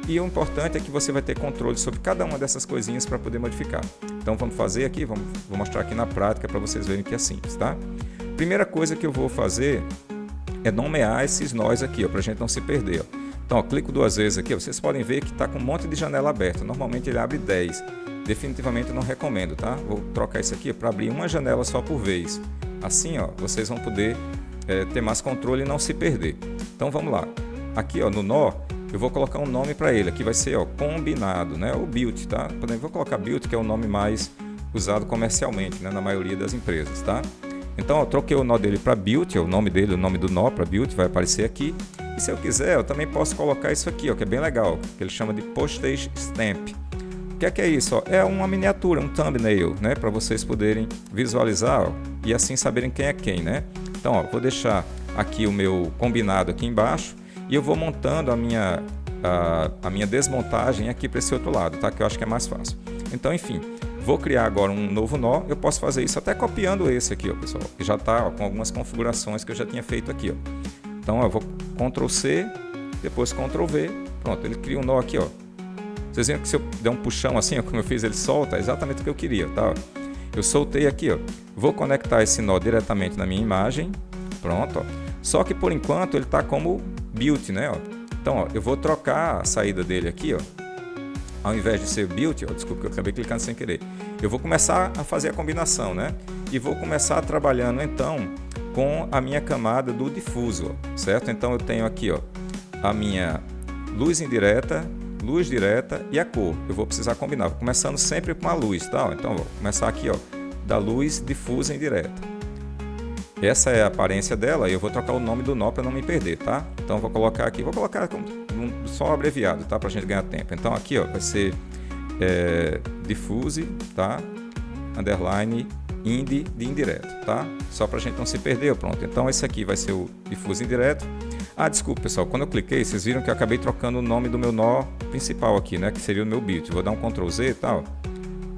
E o importante é que você vai ter controle sobre cada uma dessas coisinhas para poder modificar. Então vamos fazer aqui, vou mostrar aqui na prática para vocês verem que é simples, tá? Primeira coisa que eu vou fazer é nomear esses nós aqui, para a gente não se perder. Ó. Então, ó, clico duas vezes aqui, ó, vocês podem ver que está com um monte de janela aberta. Normalmente ele abre 10. Definitivamente eu não recomendo, tá? Vou trocar isso aqui para abrir uma janela só por vez. Assim, ó, vocês vão poder ter mais controle e não se perder. Então vamos lá. Aqui, ó, no nó, eu vou colocar um nome para ele. Aqui vai ser, ó, combinado, né? Ou Beauty, tá? Vou colocar Beauty, que é o nome mais usado comercialmente, né? Na maioria das empresas, tá? Então, ó, troquei o nó dele para Beauty, o nome dele, o nome do nó para Beauty vai aparecer aqui. E se eu quiser, eu também posso colocar isso aqui, ó, que é bem legal, que ele chama de Postage Stamp. O que é isso? Ó? É uma miniatura, um thumbnail, né, para vocês poderem visualizar, ó, e assim saberem quem é quem, né? Então, ó, vou deixar aqui o meu combinado aqui embaixo e eu vou montando a minha desmontagem aqui para esse outro lado, tá? Que eu acho que é mais fácil. Então, enfim, vou criar agora um novo nó. Eu posso fazer isso até copiando esse aqui, ó, pessoal, que já está com algumas configurações que eu já tinha feito aqui, ó. Então, ó, eu vou Ctrl C, depois Ctrl V, pronto, ele cria um nó aqui, ó. Vocês viram que se eu der um puxão assim, ó, como eu fiz, ele solta, é exatamente o que eu queria, tá? Eu soltei aqui, ó. Vou conectar esse nó diretamente na minha imagem, pronto, ó. Só que por enquanto ele está como Beauty, né, ó. Então, ó, eu vou trocar a saída dele aqui, ó. Ao invés de ser Beauty, ó, desculpa que eu acabei clicando sem querer. Eu vou começar a fazer a combinação, né? E vou começar trabalhando então com a minha camada do difuso, certo? Então eu tenho aqui, ó, a minha luz indireta, luz direta e a cor. Eu vou precisar combinar, começando sempre com a luz, tá? Então vou começar aqui, ó, da luz difusa indireta. Essa é a aparência dela e eu vou trocar o nome do nó para não me perder, tá? Então vou colocar aqui, vou colocar só abreviado, tá? Para a gente ganhar tempo. Então aqui, ó, vai ser diffuse, tá? Underline indi de indireto, tá? Só para a gente não se perder, pronto. Então esse aqui vai ser o difuso indireto. Ah, desculpa, pessoal, quando eu cliquei, vocês viram que eu acabei trocando o nome do meu nó principal aqui, né? Que seria o meu bit. Vou dar um Ctrl Z e tal,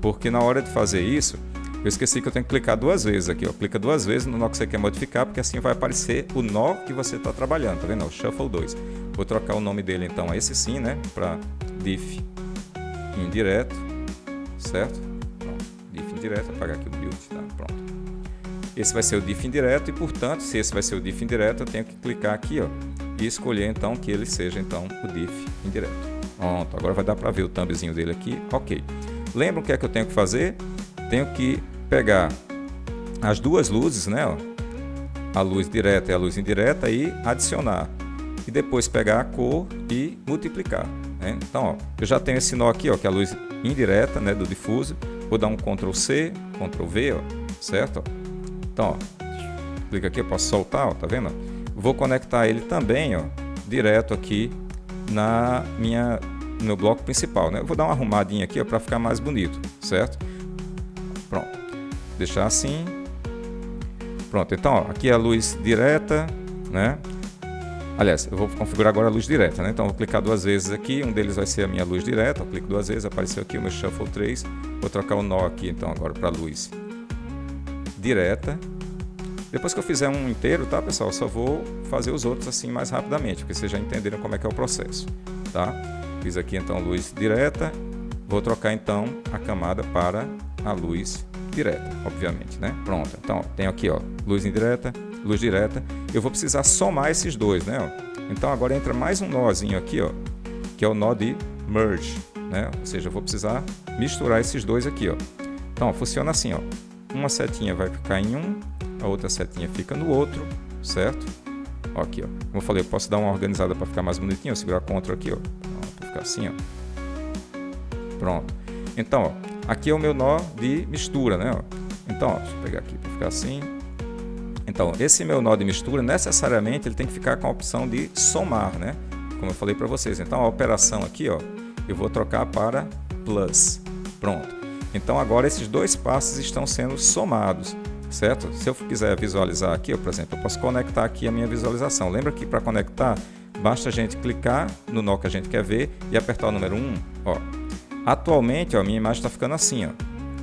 porque na hora de fazer isso, eu esqueci que eu tenho que clicar 2 vezes aqui, ó. Clica 2 vezes no nó que você quer modificar, porque assim vai aparecer o nó que você está trabalhando, tá vendo? O Shuffle 2. Vou trocar o nome dele então a esse sim, né? Para diff indireto, certo? Pronto. Diff indireto, vou apagar aqui o build, tá? Pronto. Esse vai ser o diff indireto e, portanto, se esse vai ser o diff indireto, eu tenho que clicar aqui, ó, e escolher então que ele seja então o diff indireto. Pronto. Agora vai dar para ver o thumbzinho dele aqui. Ok. Lembra o que é que eu tenho que fazer? Tenho que pegar as duas luzes, né, ó, a luz direta e a luz indireta e adicionar. E depois pegar a cor e multiplicar, né? Então, ó, eu já tenho esse nó aqui, ó, que é a luz indireta, né, do difuso. Vou dar um Ctrl C, Ctrl V, ó, certo? Ó. Então, ó, clica aqui, eu posso soltar, ó, tá vendo? Vou conectar ele também, ó, direto aqui no meu bloco principal, né? Eu vou dar uma arrumadinha aqui, ó, para ficar mais bonito, certo? Pronto. Deixar assim. Pronto, então, ó, aqui é a luz direta, né? Aliás, eu vou configurar agora a luz direta, né? Então, eu vou clicar 2 vezes aqui, um deles vai ser a minha luz direta, eu clico 2 vezes, apareceu aqui o meu Shuffle 3, vou trocar o nó aqui, então, agora para a luz direta. Depois que eu fizer um inteiro, tá, pessoal, eu só vou fazer os outros assim mais rapidamente, porque vocês já entenderam como é que é o processo, tá? Fiz aqui, então, luz direta, vou trocar, então, a camada para a luz direta, obviamente, né? Pronto, então, ó, tenho aqui, ó, luz indireta, luz direta. Eu vou precisar somar esses dois, né? Ó. Então agora entra mais um nozinho aqui, ó, que é o nó de merge, né? Ou seja, eu vou precisar misturar esses dois aqui, ó. Então, ó, funciona assim, ó. Uma setinha vai ficar em um, a outra setinha fica no outro, certo? Ó, aqui, ó. Como eu falei, eu posso dar uma organizada para ficar mais bonitinho, ó, segurar Ctrl aqui, ó, para ficar assim, ó. Pronto. Então, ó, aqui é o meu nó de mistura, né? Ó. Então, ó, deixa eu pegar aqui para ficar assim. Então, esse meu nó de mistura, necessariamente, ele tem que ficar com a opção de somar, né? Como eu falei para vocês. Então, a operação aqui, ó, eu vou trocar para plus. Pronto. Então, agora esses dois passos estão sendo somados, certo? Se eu quiser visualizar aqui, ó, por exemplo, eu posso conectar aqui a minha visualização. Lembra que para conectar, basta a gente clicar no nó que a gente quer ver e apertar o número 1, ó. Atualmente, ó, a minha imagem está ficando assim, ó,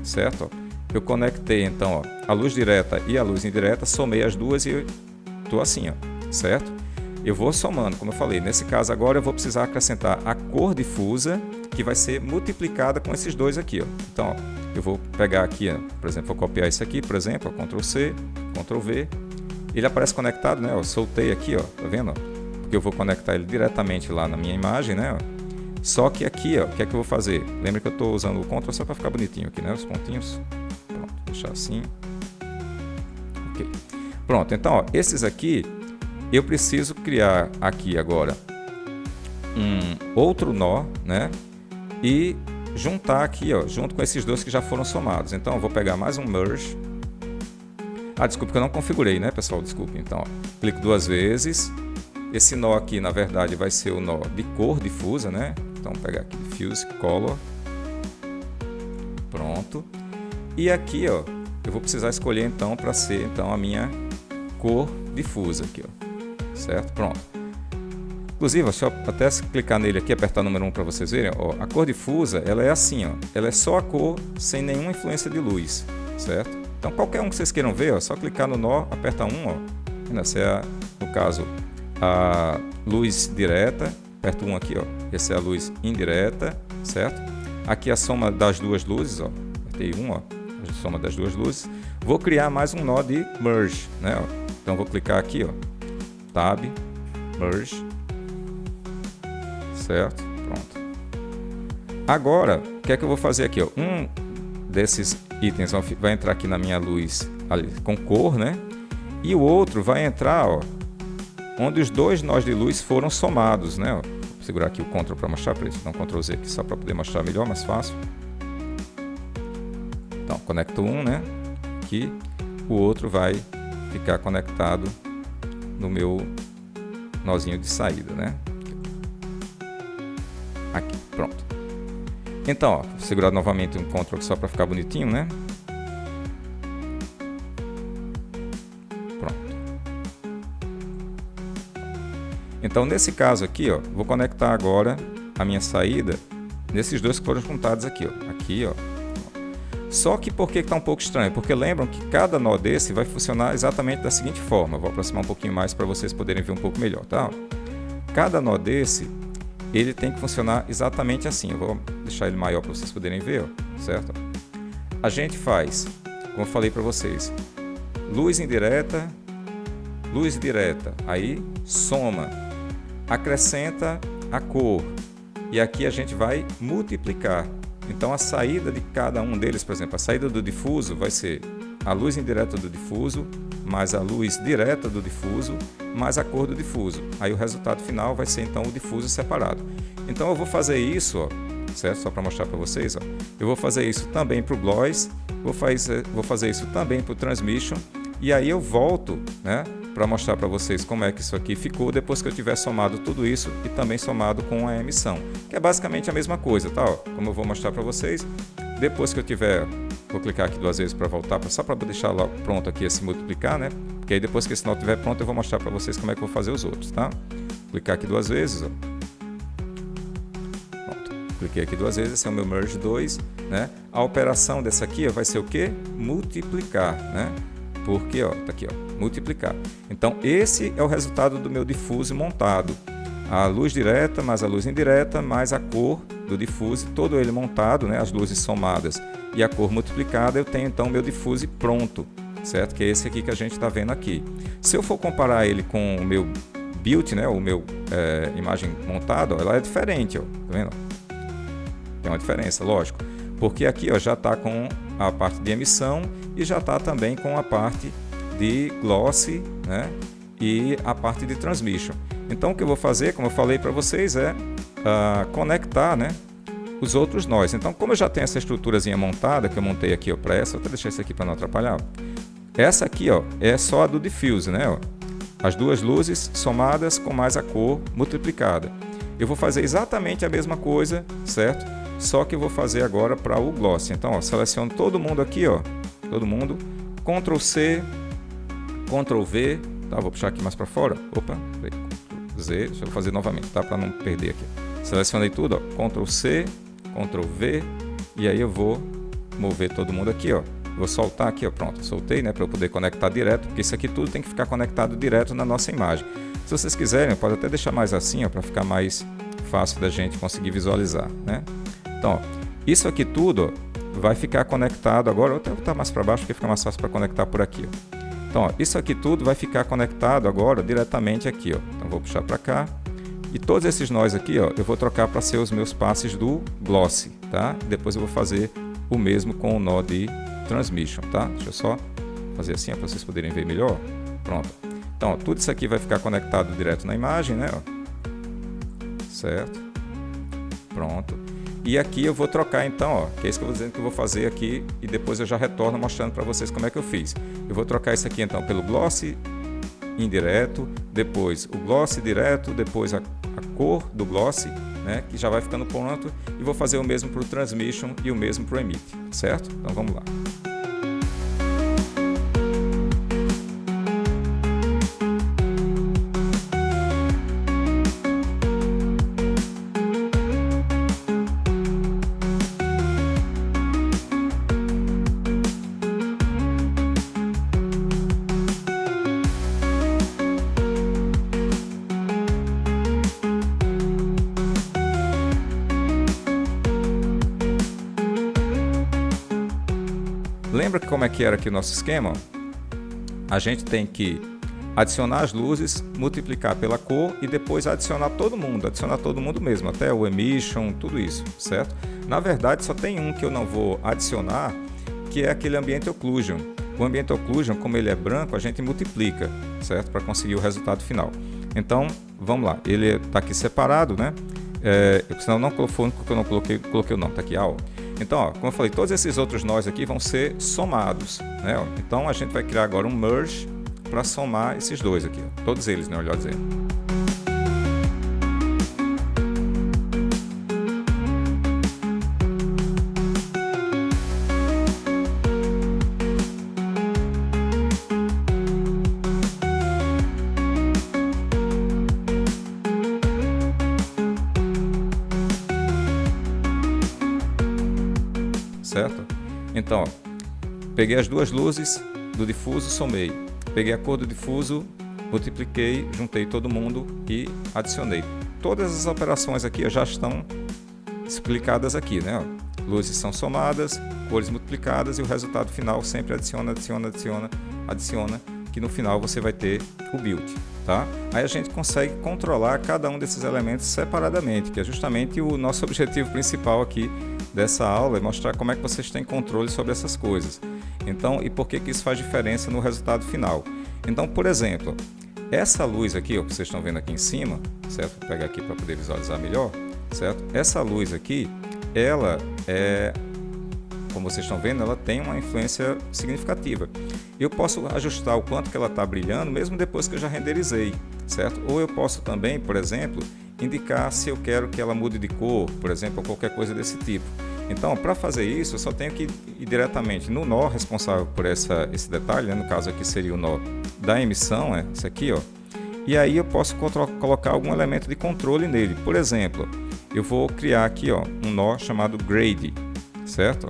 certo? Ó. Eu conectei, então, ó, a luz direta e a luz indireta, somei as duas e estou assim, ó, certo? Eu vou somando, como eu falei. Nesse caso agora eu vou precisar acrescentar a cor difusa, que vai ser multiplicada com esses dois aqui, ó. Então, ó, eu vou pegar aqui, ó, por exemplo, vou copiar isso aqui, por exemplo, ó, Ctrl C, Ctrl V. Ele aparece conectado, né? Eu soltei aqui, ó, tá vendo? Ó? Porque eu vou conectar ele diretamente lá na minha imagem, né? Ó. Só que aqui, ó, o que é que eu vou fazer? Lembra que eu estou usando o Ctrl só para ficar bonitinho aqui, né? Os pontinhos. Pronto, deixar assim. Ok. Pronto, então, ó, esses aqui, eu preciso criar aqui agora um outro nó, né? E juntar aqui, ó, junto com esses dois que já foram somados. Então, eu vou pegar mais um merge. Ah, desculpa que eu não configurei, né, pessoal? Desculpe. Então, ó, clico 2 vezes. Esse nó aqui, na verdade, vai ser o nó de cor difusa, né? Então, vou pegar aqui Diffuse Color. Pronto. E aqui, ó, eu vou precisar escolher, então, para ser, então, a minha cor difusa aqui, ó. Certo? Pronto. Inclusive, deixa eu até clicar nele aqui, apertar o número 1 para vocês verem. Ó, a cor difusa, ela é assim, ó. Ela é só a cor, sem nenhuma influência de luz, certo? Então, qualquer um que vocês queiram ver, ó, só clicar no nó, aperta 1, ó. Essa é, no caso, a luz direta. Aperto 1 aqui, ó. Essa é a luz indireta, certo? Aqui a soma das duas luzes, ó. Apertei 1, ó. A soma das duas luzes. Vou criar mais um nó de merge, né? Ó. Então, vou clicar aqui, ó. Tab, merge. Certo? Pronto. Agora, o que é que eu vou fazer aqui? Ó? Um desses itens vai entrar aqui na minha luz ali, com cor, né? E o outro vai entrar, ó, onde os dois nós de luz foram somados, né? Ó, vou segurar aqui o Ctrl para mostrar para isso, então Ctrl Z aqui só para poder mostrar melhor, mais fácil. Então, conecto um, né? Aqui, o outro vai ficar conectado no meu nozinho de saída, né? Aqui, pronto. Então, ó, vou segurar novamente um Ctrl só para ficar bonitinho, né? Pronto. Então, nesse caso aqui, ó, vou conectar agora a minha saída nesses dois que foram juntados aqui, ó. Aqui, ó. Só que por que está um pouco estranho? Porque lembram que cada nó desse vai funcionar exatamente da seguinte forma. Vou aproximar um pouquinho mais para vocês poderem ver um pouco melhor, tá? Cada nó desse, ele tem que funcionar exatamente assim. Eu vou deixar ele maior para vocês poderem ver, ó, certo? A gente faz, como eu falei para vocês, luz indireta, aí soma, acrescenta a cor, e aqui a gente vai multiplicar. Então a saída de cada um deles, por exemplo, a saída do difuso vai ser a luz indireta do difuso, mais a luz direta do difuso, mais a cor do difuso. Aí o resultado final vai ser então o difuso separado. Então eu vou fazer isso, ó, certo? Só para mostrar para vocês, ó. Eu vou fazer isso também para o gloss, vou fazer isso também para o transmission, e aí eu volto, né, para mostrar para vocês como é que isso aqui ficou depois que eu tiver somado tudo isso e também somado com a emissão, que é basicamente a mesma coisa, tá? Ó, como eu vou mostrar para vocês, depois que eu tiver, vou clicar aqui duas vezes para voltar, só para deixar lá pronto aqui esse multiplicar, né? Porque aí depois que esse nó estiver pronto eu vou mostrar para vocês como é que eu vou fazer os outros, tá? Clicar aqui duas vezes, ó. Pronto. Cliquei aqui duas vezes, esse é o meu merge 2, né? A operação dessa aqui ó, vai ser o quê? Multiplicar, né? Porque, ó, tá aqui, ó, multiplicar. Então, esse é o resultado do meu diffuse montado. A luz direta, mais a luz indireta, mais a cor do diffuse, todo ele montado, né, as luzes somadas e a cor multiplicada, eu tenho então o meu diffuse pronto, certo? Que é esse aqui que a gente está vendo aqui. Se eu for comparar ele com o meu build, né, o meu imagem montada, ó, ela é diferente, ó, tá vendo? Tem uma diferença, lógico. Porque aqui ó, já está com a parte de emissão e já está também com a parte de gloss, né, e a parte de transmission. Então o que eu vou fazer, como eu falei para vocês, é conectar, né, os outros nós. Então como eu já tenho essa estruturazinha montada, que eu montei aqui para essa, vou até deixar isso aqui para não atrapalhar. Essa aqui ó, é só a do diffuse, né, ó, as duas luzes somadas com mais a cor multiplicada. Eu vou fazer exatamente a mesma coisa, certo? Só que eu vou fazer agora para o gloss. Então, ó, seleciono todo mundo aqui, ó, todo mundo, Ctrl C, Ctrl V, tá? Vou puxar aqui mais para fora. Opa, Ctrl Z, deixa eu fazer novamente, tá? Para não perder aqui. Selecionei tudo, ó, Ctrl C, Ctrl V, e aí eu vou mover todo mundo aqui, ó. Vou soltar aqui, ó, pronto, soltei, né, para eu poder conectar direto, porque isso aqui tudo tem que ficar conectado direto na nossa imagem. Se vocês quiserem, pode até deixar mais assim, ó, para ficar mais fácil da gente conseguir visualizar, né? Então, ó, isso aqui tudo ó, vai ficar conectado agora, vou até botar mais para baixo porque fica mais fácil para conectar por aqui. Ó. Então, ó, isso aqui tudo vai ficar conectado agora diretamente aqui. Ó. Então, vou puxar para cá. E todos esses nós aqui, ó, eu vou trocar para ser os meus passes do gloss, tá? Depois eu vou fazer o mesmo com o nó de transmission, tá? Deixa eu só fazer assim para vocês poderem ver melhor. Pronto. Então, ó, tudo isso aqui vai ficar conectado direto na imagem, né? Ó. Certo? Pronto. E aqui eu vou trocar então, ó, que é isso que eu vou dizendo que eu vou fazer aqui e depois eu já retorno mostrando para vocês como é que eu fiz. Eu vou trocar isso aqui então pelo gloss indireto, depois o gloss direto, depois a cor do gloss, né, que já vai ficando pronto, e vou fazer o mesmo para o transmission e o mesmo para o emit, certo? Então vamos lá. Lembra que como é que era aqui o nosso esquema? A gente tem que adicionar as luzes, multiplicar pela cor e depois adicionar todo mundo mesmo, até o emission, tudo isso, certo? Na verdade, só tem um que eu não vou adicionar, que é aquele Ambient Occlusion. O Ambient Occlusion, como ele é branco, a gente multiplica, certo? Para conseguir o resultado final. Então, vamos lá. Ele está aqui separado, né? Senão não foi porque eu não coloquei o nome, está aqui, ó. Então, ó, como eu falei, todos esses outros nós aqui vão ser somados, né? Ó. Então, a gente vai criar agora um merge para somar esses dois aqui, ó. Todos eles, né? Melhor dizendo. Certo? Então, ó, peguei as duas luzes do difuso, somei. Peguei a cor do difuso, multipliquei, juntei todo mundo e adicionei. Todas as operações aqui já estão explicadas aqui, né? Ó, luzes são somadas, cores multiplicadas e o resultado final sempre adiciona, que no final você vai ter o build, tá? Aí a gente consegue controlar cada um desses elementos separadamente, que é justamente o nosso objetivo principal aqui dessa aula, é mostrar como é que vocês têm controle sobre essas coisas. Então, e por que isso faz diferença no resultado final. Então, por exemplo, essa luz aqui, ó, que vocês estão vendo aqui em cima, certo? Vou pegar aqui para poder visualizar melhor, certo? Essa luz aqui, ela é, como vocês estão vendo, ela tem uma influência significativa. Eu posso ajustar o quanto que ela está brilhando, mesmo depois que eu já renderizei, certo? Ou eu posso também, por exemplo, indicar se eu quero que ela mude de cor, por exemplo, ou qualquer coisa desse tipo. Então, para fazer isso, eu só tenho que ir diretamente no nó responsável por esse detalhe, né? No caso aqui seria o nó da emissão, esse aqui, ó. E aí eu posso colocar algum elemento de controle nele. Por exemplo, eu vou criar aqui, ó, um nó chamado Grade, certo?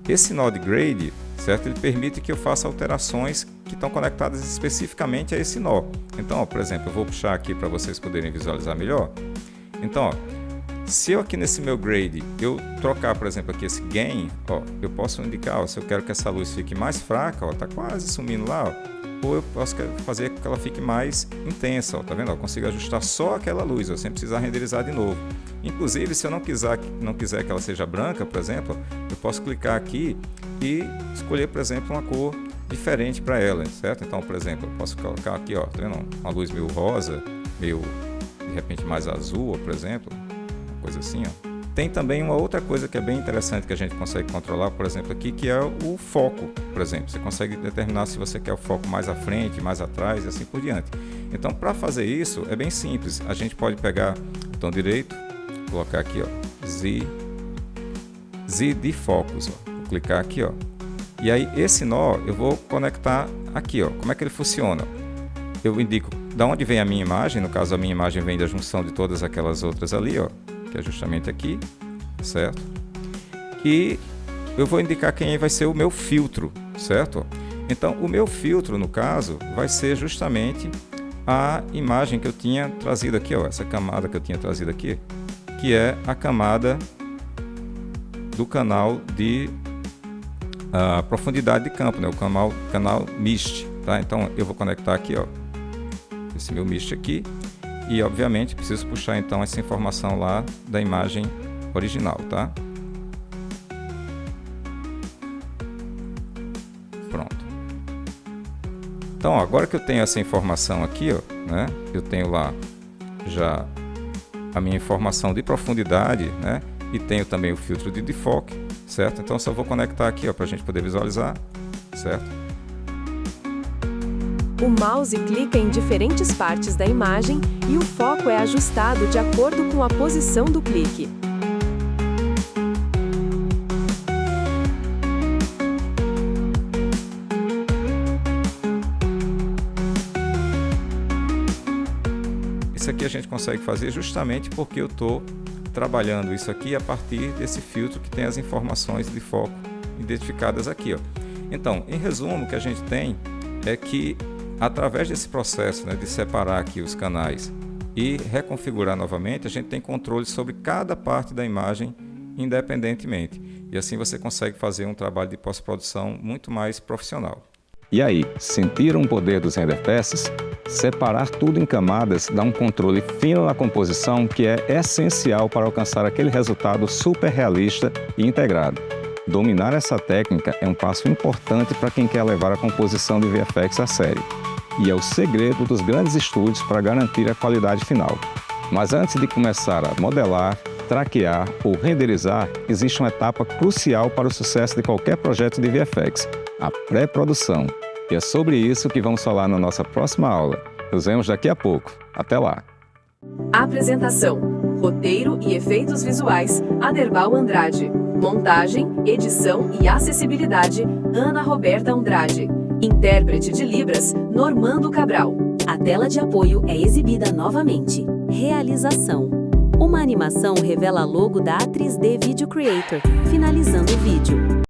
Esse nó de Grade, certo? Ele permite que eu faça alterações que estão conectadas especificamente a esse nó. Então, ó, por exemplo, eu vou puxar aqui para vocês poderem visualizar melhor. Então, ó, se eu aqui nesse meu grade, eu trocar, por exemplo, aqui esse gain, ó, eu posso indicar, ó, se eu quero que essa luz fique mais fraca, ó, tá quase sumindo lá, ó, ou eu posso fazer que ela fique mais intensa, ó, tá vendo? Eu consigo ajustar só aquela luz, ó, sem precisar renderizar de novo. Inclusive, se eu não quiser que ela seja branca, por exemplo, eu posso clicar aqui e escolher, por exemplo, uma cor diferente para ela, certo? Então, por exemplo, eu posso colocar aqui, ó, tá vendo? Uma luz meio rosa, meio, de repente, mais azul, ó, por exemplo, uma coisa assim, ó. Tem também uma outra coisa que é bem interessante que a gente consegue controlar, por exemplo, aqui, que é o foco, por exemplo. Você consegue determinar se você quer o foco mais à frente, mais atrás e assim por diante. Então, para fazer isso, é bem simples. A gente pode pegar o botão direito, colocar aqui, ó, Z de Focus, ó. Vou clicar aqui, ó. E aí, esse nó, eu vou conectar aqui, ó. Como é que ele funciona? Eu indico de onde vem a minha imagem, no caso, a minha imagem vem da junção de todas aquelas outras ali, ó, que é justamente aqui, certo? E eu vou indicar quem vai ser o meu filtro, certo? Então, o meu filtro, no caso, vai ser justamente a imagem que eu tinha trazido aqui, ó, essa camada que eu tinha trazido aqui, que é a camada do canal de profundidade de campo, né? O canal Mist, tá? Então, eu vou conectar aqui, ó, esse meu Mist aqui. E, obviamente, preciso puxar, então, essa informação lá da imagem original, tá? Pronto. Então, ó, agora que eu tenho essa informação aqui, ó, né? Eu tenho lá já a minha informação de profundidade, né? E tenho também o filtro de defoque, certo? Então, só vou conectar aqui, ó, para a gente poder visualizar, certo? O mouse clica em diferentes partes da imagem e o foco é ajustado de acordo com a posição do clique. Isso aqui a gente consegue fazer justamente porque eu estou trabalhando isso aqui a partir desse filtro que tem as informações de foco identificadas aqui, ó. Então, em resumo, o que a gente tem é que através desse processo, né, de separar aqui os canais e reconfigurar novamente, a gente tem controle sobre cada parte da imagem independentemente. E assim você consegue fazer um trabalho de pós-produção muito mais profissional. E aí, sentiram o poder dos RenderPass? Separar tudo em camadas dá um controle fino na composição que é essencial para alcançar aquele resultado super realista e integrado. Dominar essa técnica é um passo importante para quem quer levar a composição de VFX a sério. E é o segredo dos grandes estúdios para garantir a qualidade final. Mas antes de começar a modelar, traquear ou renderizar, existe uma etapa crucial para o sucesso de qualquer projeto de VFX, a pré-produção. E é sobre isso que vamos falar na nossa próxima aula. Nos vemos daqui a pouco. Até lá! Apresentação, roteiro e efeitos visuais, Aderbal Andrade. Montagem, edição e acessibilidade, Ana Roberta Andrade. Intérprete de Libras, Normando Cabral. A tela de apoio é exibida novamente. Realização. Uma animação revela logo da A3D Video Creator, finalizando o vídeo.